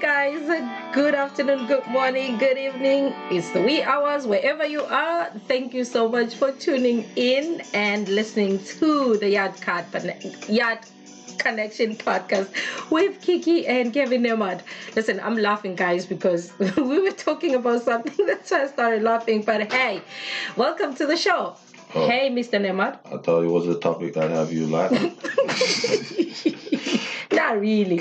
guys, good afternoon, good morning, good evening. It's the wee hours wherever you are. Thank you so much for tuning in and listening to the Yard Connection podcast with Kiki and Kevin Nembz. Listen, I'm laughing, guys, because we were talking about something. That's why I started laughing. But hey, welcome to the show. Oh, hey, Mr. Nembz. I thought it was a topic that have you laugh. Not really.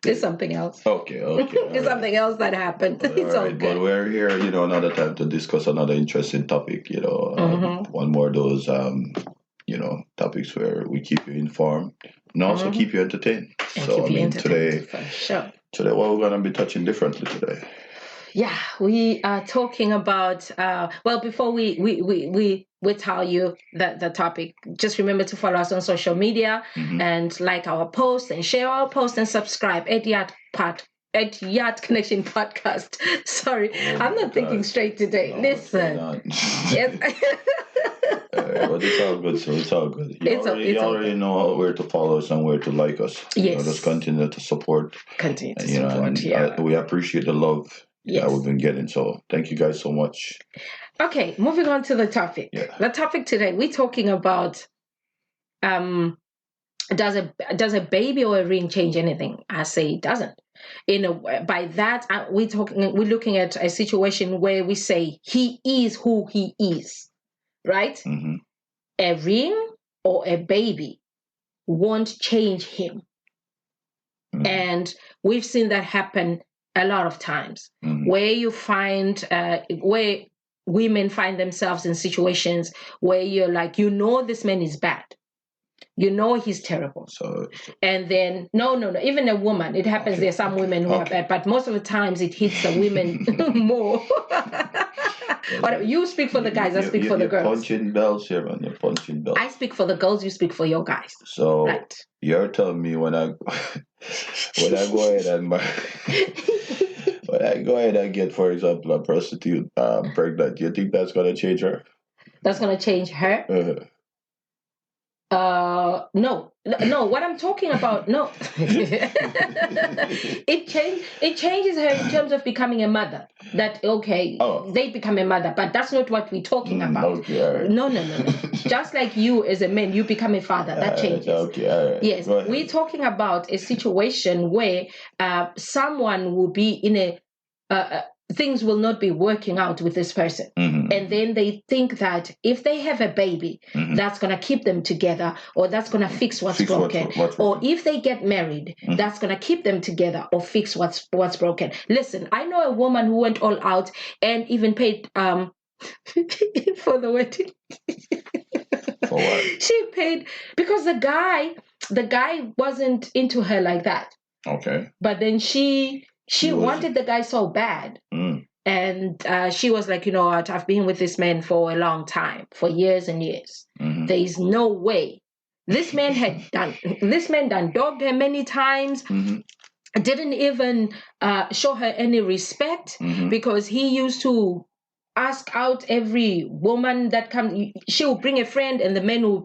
It's something else. Okay. It's something else that happened. It's all right, good. but we're here, another time to discuss another interesting topic. One more of those, topics where we keep you informed and also keep you entertained. Today, for sure. Today, what we're gonna be touching differently today. Yeah, we are talking about. Before we tell you the topic, just remember to follow us on social media and like our posts and share our posts and subscribe at Yard Connection Podcast. Sorry, I'm not thinking straight today. No, listen. Yes. But it's all good, so it's all good. You already know where to follow us and where to like us. Yes. Just continue to support. We appreciate the love that we've been getting. So thank you guys so much. Okay, moving on to the topic. Yeah. The topic today, we're talking about does a baby or a ring change anything? I say it doesn't. By that we're looking at a situation where we say he is who he is, right? Mm-hmm. A ring or a baby won't change him. Mm-hmm. And we've seen that happen a lot of times, where you find where women find themselves in situations where you're like, this man is bad. He's terrible. And then, no. Even a woman, it happens. There's some women who are bad, but most of the times it hits the women more. But you speak for the guys, I speak for the girls. Punching bells here, man. You're punching bells. I speak for the girls, you speak for your guys. So right. You're telling me when I go ahead and when I go ahead and get, for example, a prostitute pregnant, do you think that's going to change her? That's going to change her? No. What I'm talking about, no. It changes her in terms of becoming a mother. They become a mother, but that's not what we're talking about. Okay, all right. No. Just like you as a man, you become a father. That changes. Okay, all right. Yes, we're talking about a situation where someone will be in things will not be working out with this person. Mm-hmm. And then they think that if they have a baby, that's going to keep them together, or that's going to fix what's broken. Or if they get married, that's going to keep them together or fix what's broken. Listen, I know a woman who went all out and even paid for the wedding. For what? She paid because the guy wasn't into her like that. Okay. But then she wanted the guy so bad. And she was like, I've been with this man for a long time, for years and years. Mm-hmm. There is no way. This man done dogged her many times. Mm-hmm. Didn't even show her any respect because he used to ask out every woman that comes. She will bring a friend, and the man will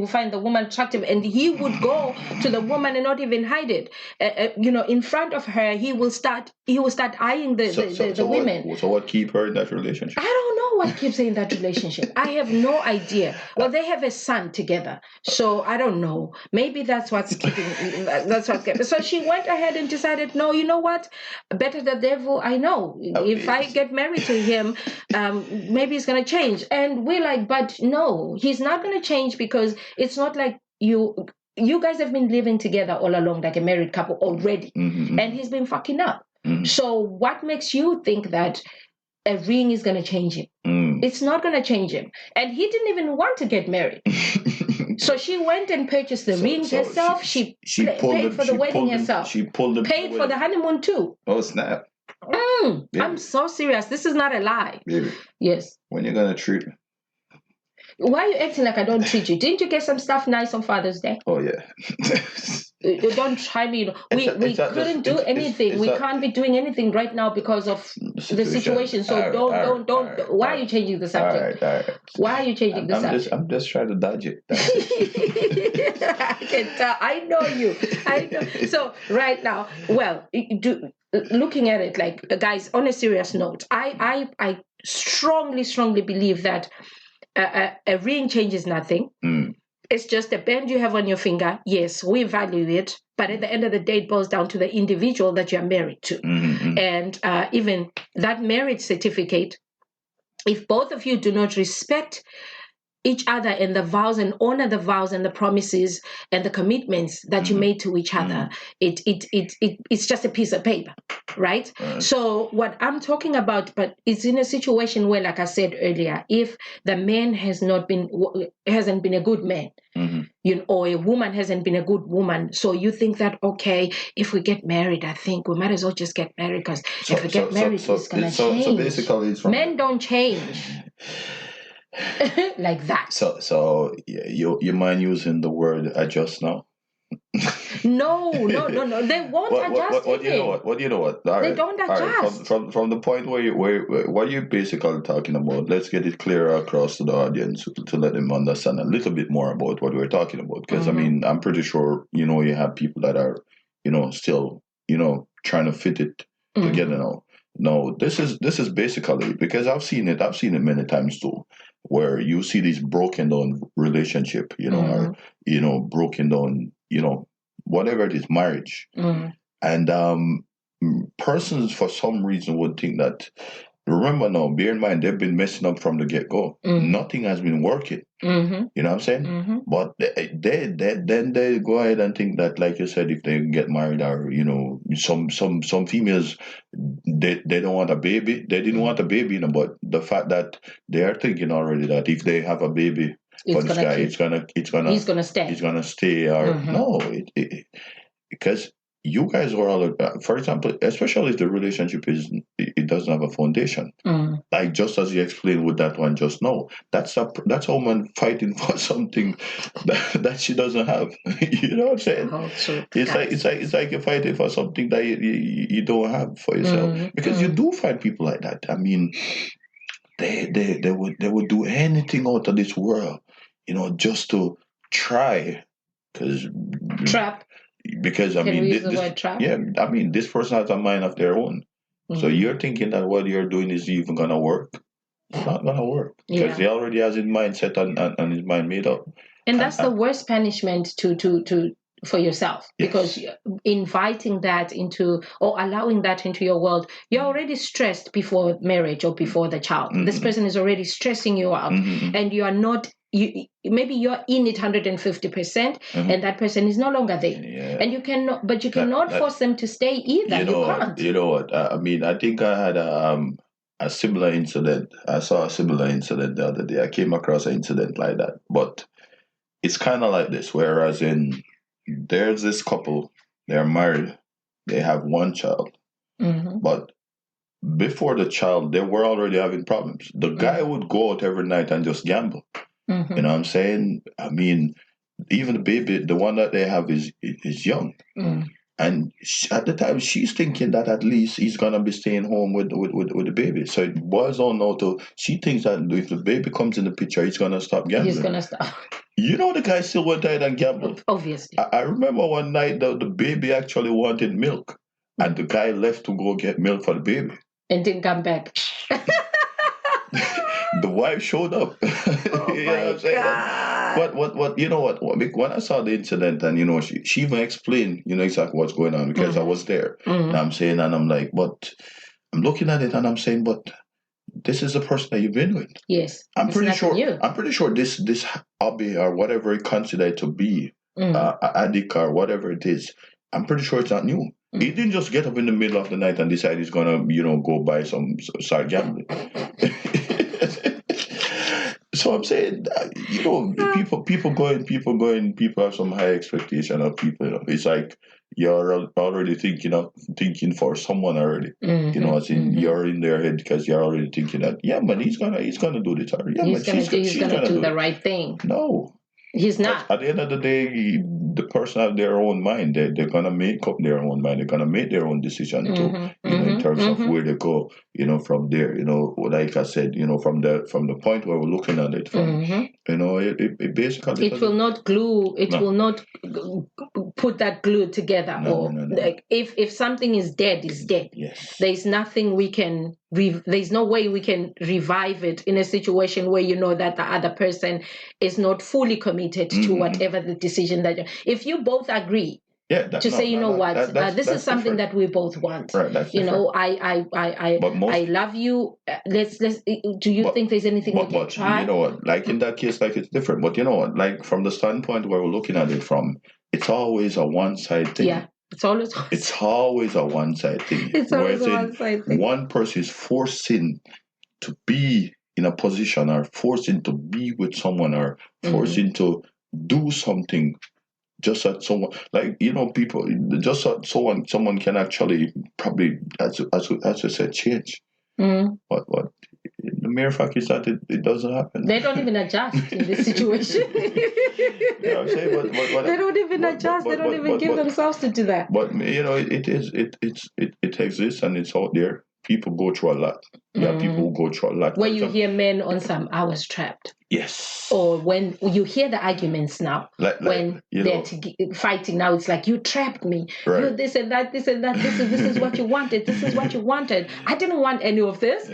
find the woman attractive, and he would go to the woman and not even hide it. In front of her, he will start eyeing the women. So what keep her in that relationship? I don't know what keeps her in that relationship. I have no idea. Well, they have a son together, so I don't know. Maybe that's what's keeping. So she went ahead and decided, no, you know what? Better the devil I know. If I get married to him, maybe he's going to change. And we're like, but no, he's not going to change, because it's not like you guys have been living together all along like a married couple already. Mm-hmm. And he's been fucking up. Mm-hmm. So what makes you think that a ring is going to change him? It's not going to change him. And he didn't even want to get married. So she went and purchased the rings herself. She paid for the wedding herself. She paid for the honeymoon too. Oh, snap. I'm so serious. This is not a lie. Baby. Yes. When you gonna treat me? Why are you acting like I don't treat you? Didn't you get some stuff nice on Father's Day? Oh yeah. Don't try me. We couldn't do anything. We can't be doing anything right now because of the situation. So don't. Why are you changing the subject? All right. Why are you changing the subject? I'm just trying to dodge it. I can tell. I know you. I know. So right now, well, looking at it, like guys, on a serious note, I strongly, strongly believe that a ring changes nothing. It's just a band you have on your finger. Yes, we value it, but at the end of the day, it boils down to the individual that you're married to. And even that marriage certificate, if both of you do not respect each other and the vows and honor the vows and the promises and the commitments that you made to each other, it's just a piece of paper, right? So what I'm talking about, but it's in a situation where, like I said earlier, if the man hasn't been a good man, or a woman hasn't been a good woman, so you think that, okay, if we get married, I think we might as well just get married, because if we get married, it's gonna change. So basically, it's men don't change. Like that. So you mind using the word adjust now? No. They won't adjust. What you know what? What you know what? They don't adjust. From the point where what you're basically talking about, let's get it clear across to the audience to let them understand a little bit more about what we're talking about. Because I mean, I'm pretty sure you have people that are still trying to fit it together now. No, this is basically, because I've seen it many times too, where you see this broken down relationship, or broken down, whatever it is, marriage, and persons for some reason would think that. Remember now, bear in mind, they've been messing up from the get-go. Nothing has been working. You know what I'm saying? But then they go ahead and think that, like you said, if they get married, or some females, they don't want a baby. They didn't want a baby, but the fact that they are thinking already that if they have a baby for this guy, he's gonna stay. Or no, because you guys are all, for example, especially if the relationship it doesn't have a foundation, like just as you explained with that one just now, that's a woman fighting for something that she doesn't have. You know what I'm saying? It's like you're fighting for something that you don't have for yourself, because you do find people like that. I mean, they would do anything out of this world, just to try, trap. Because I mean, this person has a mind of their own. So you're thinking that what you're doing is even gonna work? It's not gonna work, because he already has his mind set and his mind made up. And that's the worst punishment to for yourself, because inviting that into, or allowing that into your world, you're already stressed before marriage or before the child. This person is already stressing you out, and you are not. Maybe you're in it 150%, and that person is no longer there, and you cannot force them to stay either. You can't. You know what? I mean, I think I had a similar incident. I saw a similar incident the other day. I came across an incident like that, but it's kind of like this. Whereas there's this couple, they're married, they have one child, but before the child, they were already having problems. The guy would go out every night and just gamble. You know what I'm saying? I mean, even the baby, the one that they have is young. And at the time, she's thinking that at least he's going to be staying home with the baby. So it boils on now to, she thinks that if the baby comes in the picture, he's going to stop gambling. He's going to stop. The guy still went out and gambled. Obviously. I remember one night the baby actually wanted milk. And the guy left to go get milk for the baby. And didn't come back. The wife showed up. Oh you know what I'm saying? God. What you know what? When I saw the incident, and she even explained exactly what's going on, because I was there. And I'm saying, and I'm like, but I'm looking at it and I'm saying, but this is the person that you've been with. Yes. I'm pretty sure this hobby or whatever you consider it to be, addict or whatever it is, I'm pretty sure it's not new. He didn't just get up in the middle of the night and decide he's gonna, go buy start gambling. So I'm saying, people have some high expectation of people. It's like you're already thinking for someone already. As in you're in their head, because you're already thinking that he's gonna do this, or he's gonna do the right thing. No. He's not. At the end of the day, the person have their own mind. They're gonna make up their own mind. They're gonna make their own decision too. In terms of where they go. From there. Like I said. From the point where we're looking at it from. It basically. It will not glue. It will not put that glue together. No. Like if something is dead, it's dead. Yes. There's nothing we can. There's no way we can revive it in a situation where that the other person is not fully committed to whatever the decision that. If you both agree. Yeah, this is something that we both want. Right, that's I love you. Let's. Do you think there's anything we can try? You know what? Like in that case, like it's different. But you know what? Like from the standpoint where we're looking at it from, it's always a one-side thing. Yeah, it's always a one-side thing. It's always a one-side thing. One person is forcing to be in a position, or forcing to be with someone, or forcing to do something. Just that someone, people, just so someone can actually probably, as I said, change. But the mere fact is that it doesn't happen. They don't even adjust in this situation. They don't even adjust. They don't even give themselves to do that. But it exists and it's out there. People go through a lot. Yeah, people who go through a lot. When you hear men on some, I was trapped. Yes. Or when you hear the arguments now, when they're fighting now, it's like, you trapped me. Right. You this and that. This is what you wanted. This is what you wanted. I didn't want any of this.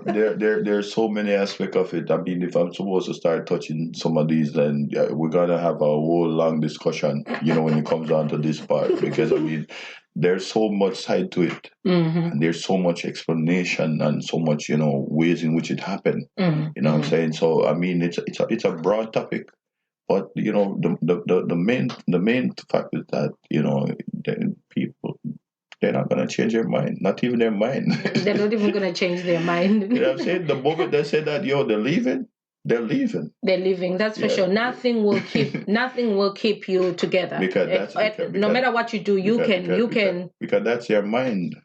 There's so many aspects of it. I mean, if I'm supposed to start touching some of these, then we're gonna have a whole long discussion. When it comes down to this part, because I mean. There's so much side to it, and there's so much explanation and so much, ways in which it happened. You know what I'm saying? So I mean, it's a broad topic, but the main fact is that people, they're not gonna change their mind, not even their mind. They're not even gonna change their mind. You know what I'm saying? The moment they say that they're leaving. They're leaving. They're leaving. That's for sure. Nothing will keep you together. Because no matter what you do, you can. Because that's your mind.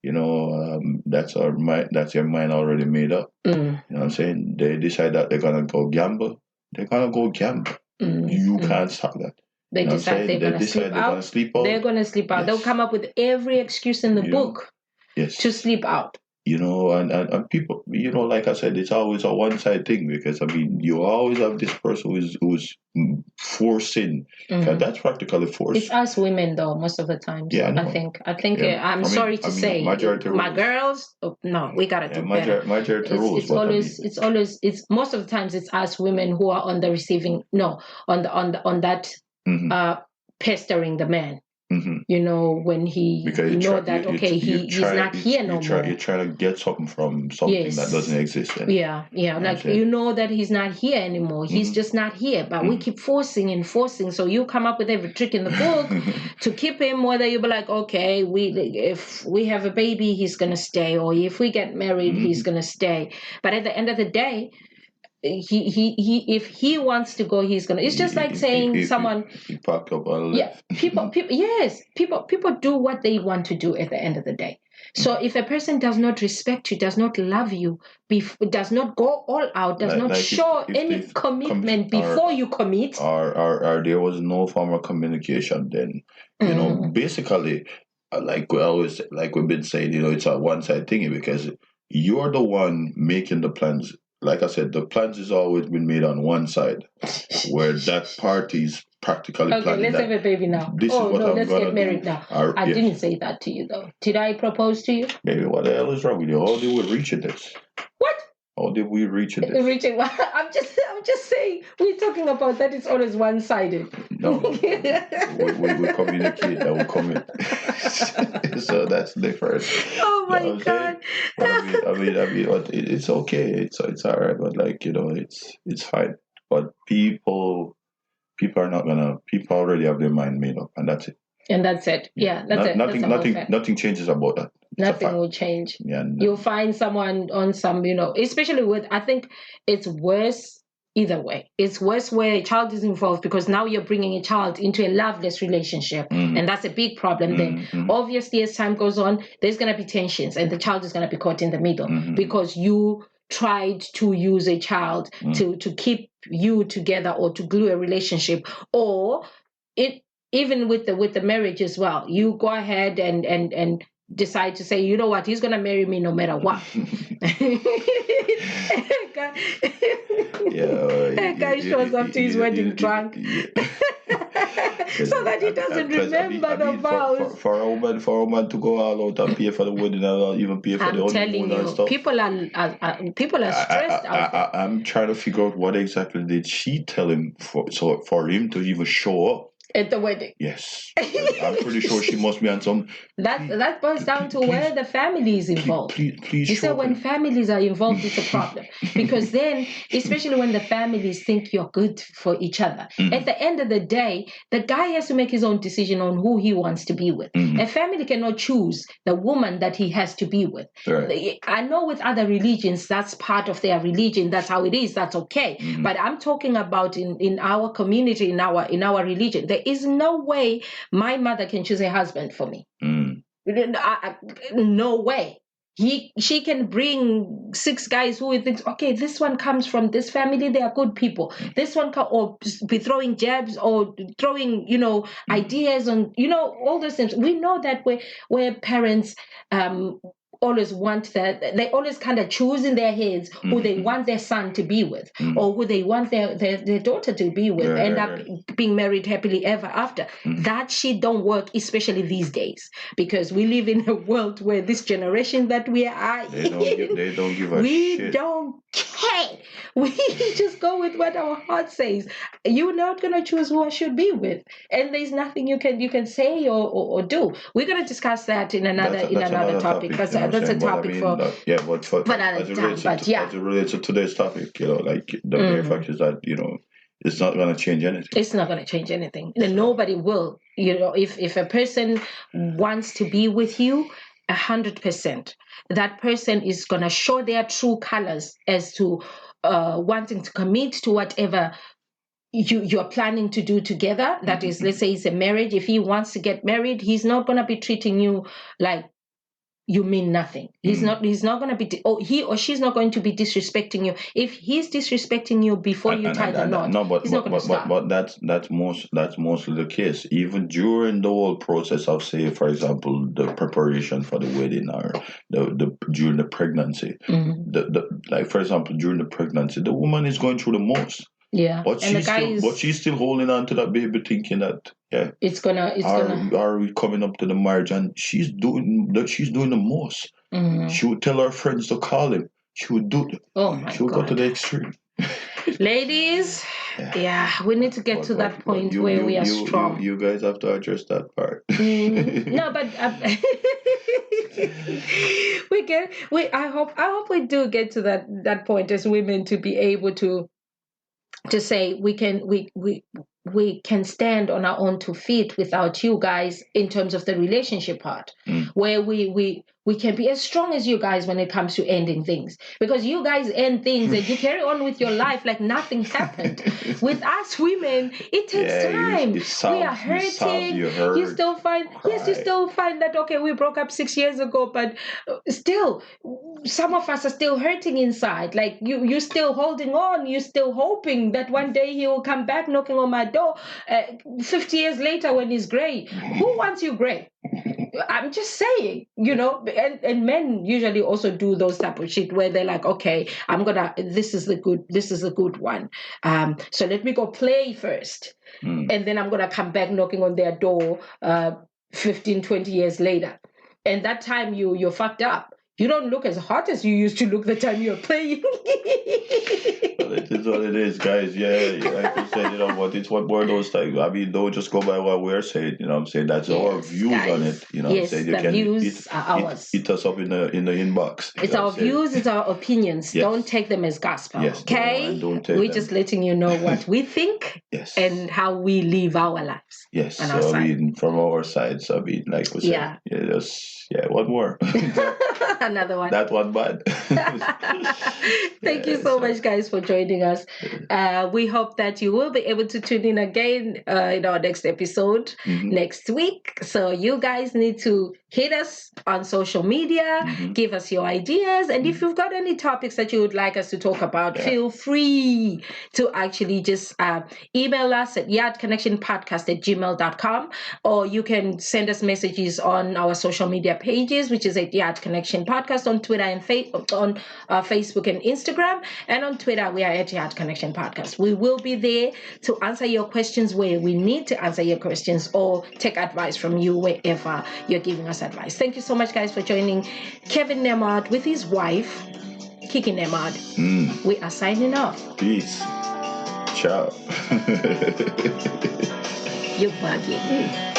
That's our mind. That's your mind already made up. You know what I'm saying? They decide that they're gonna go gamble. They're gonna go gamble. You can't stop that. They decide they're gonna sleep out. They're gonna sleep out. Yes. They'll come up with every excuse in the book. Yes. To sleep out. And people, like I said, it's always a one-side thing, because I mean, you always have this person who's forcing. That's practically force. It's us women, though, most of the time. Yeah, I think. I'm sorry to say, my girls. Oh, no, we gotta do better. Majority rules. It's always. It's most of the times it's us women who are on the receiving. No, on that pestering the man. When he he's not here no more. You're trying to get something from something that doesn't exist. Yeah. Like that he's not here anymore. He's just not here. But we keep forcing. So you come up with every trick in the book to keep him. Whether you be like, okay, if we have a baby, he's gonna stay, or if we get married, he's gonna stay. But at the end of the day. He if he wants to go, he's gonna. It's just like saying someone. He packed up and left. People do what they want to do at the end of the day. So if a person does not respect you, does not love you, does not go all out, does not show any commitment before you commit, or there was no form of communication, then basically, like we've been saying, it's a one-side thing, because you're the one making the plans. Like I said, the plans has always been made on one side, where that party's practically planning. Okay, let's have a baby now. Let's get married now. I didn't say that to you, though. Did I propose to you? Baby, what the hell is wrong with you? How did we reach this? What? How did we reach this? I'm just saying, we're talking about that it's always one-sided. No, we communicate and we commit. So that's different. Oh my God! I mean, it's okay. It's all right. But it's fine. But people are not gonna. People already have their mind made up, and that's it. And that's it. Yeah, that's it. Nothing changes about that. Nothing will change. Yeah, no. You'll find someone on some, especially with. I think it's worse. Either way, it's worse where a child is involved, because now you're bringing a child into a loveless relationship, and that's a big problem. Then, obviously, as time goes on, there's going to be tensions, and the child is going to be caught in the middle because you tried to use a child to keep you together or to glue a relationship, or it even with the marriage as well. You go ahead and decide to say, you know what, he's gonna marry me no matter what. That guy shows up to his wedding drunk. So that he doesn't remember the vows. For a woman to go all out and pay for the wedding and even pay for the honeymoon and stuff. People are stressed out there. I'm trying to figure out what exactly did she tell him for him to even show up at the wedding. Yes, I'm pretty sure she must be on some. That boils down to where the family is involved. Please you say when families are involved, it's a problem, because then, especially when the families think you're good for each other, at the end of the day, the guy has to make his own decision on who he wants to be with. A family cannot choose the woman that he has to be with. Right. I know with other religions, that's part of their religion. That's how it is. That's okay. But I'm talking about in our community, in our religion. There is no way my mother can choose a husband for me. No way. She can bring 6 guys who thinks, okay, this one comes from this family, they are good people. This one or be throwing jabs or throwing, ideas on, all those things. We know that where parents always want that, they always kind of choose in their heads who they want their son to be with, or who they want their daughter to be with, end up being married happily ever after. That shit don't work, especially these days, because we live in a world where this generation that we are they don't give a we shit. don't care. We just go with what our heart says. You're not gonna choose who I should be with, and there's nothing you can say or do. We're gonna discuss that in another topic. That's a topic for another time. But as it relates to today's topic, like the mere fact is that it's not gonna change anything. It's not gonna change anything. Nobody will. If a person wants to be with you 100%, that person is gonna show their true colors as to wanting to commit to whatever you're planning to do together. That is, let's say it's a marriage. If he wants to get married, he's not going to be treating you like you mean nothing. He's not going to be, he or she's not going to be disrespecting you. If he's disrespecting you before you tie the knot, he's not going to stop. But that's mostly the case. Even during the whole process of, say, for example, the preparation for the wedding, or during the pregnancy, like for example, during the pregnancy, the woman is going through the most. Yeah, but she's still holding on to that baby, thinking that are we coming up to the marriage, and she's doing the most. She would tell her friends to call him. She would do. She would go to the extreme. Ladies, we need to get to that point where we are strong. You guys have to address that part. No, but I hope we do get to that point as women, to be able to say we can stand on our own 2 feet without you guys, in terms of the relationship part, where we can be as strong as you guys when it comes to ending things, because you guys end things and you carry on with your life like nothing happened. With us women, it takes time. We are hurting. You still find that, okay, we broke up 6 years ago, but still some of us are still hurting inside. Like you're still holding on. You're still hoping that one day he will come back knocking on my door 50 years later when he's gray. Who wants you gray? I'm just saying, and men usually also do those type of shit where they're like, okay, this is the good one. So let me go play first. And then I'm going to come back knocking on their door 15, 20 years later. And that time you're fucked up. You don't look as hot as you used to look the time you're playing. Well, it is what it is, guys. Yeah, like you said, but it's one more of those things. I mean, don't just go by what we're saying. I'm saying that's our views, guys, on it. I'm saying you can views are ours. Hit us up in the inbox. It's our views. It's our opinions. Yes. Don't take them as gospel. Yes, okay, we're just letting you know what we think. Yes, and how we live our lives. Yes, and so I mean, from our sides, I mean, like we said, one more. Another one. That one bad. Thank you so much, guys, for joining us. We hope that you will be able to tune in again in our next episode next week. So you guys need to hit us on social media, give us your ideas, and if you've got any topics that you would like us to talk about, feel free to actually just email us at yardconnectionpodcast@gmail.com, or you can send us messages on our social media pages, which is at Yard Connection Podcast on Twitter and on Facebook and Instagram, and on Twitter we are at Yard Connection Podcast. We will be there to answer your questions where we need to answer your questions, or take advice from you wherever you're giving us advice. Thank you so much, guys, for joining Kevin Nembz with his wife, Kiki Nembz. We are signing off. Peace. Ciao. You're bugging.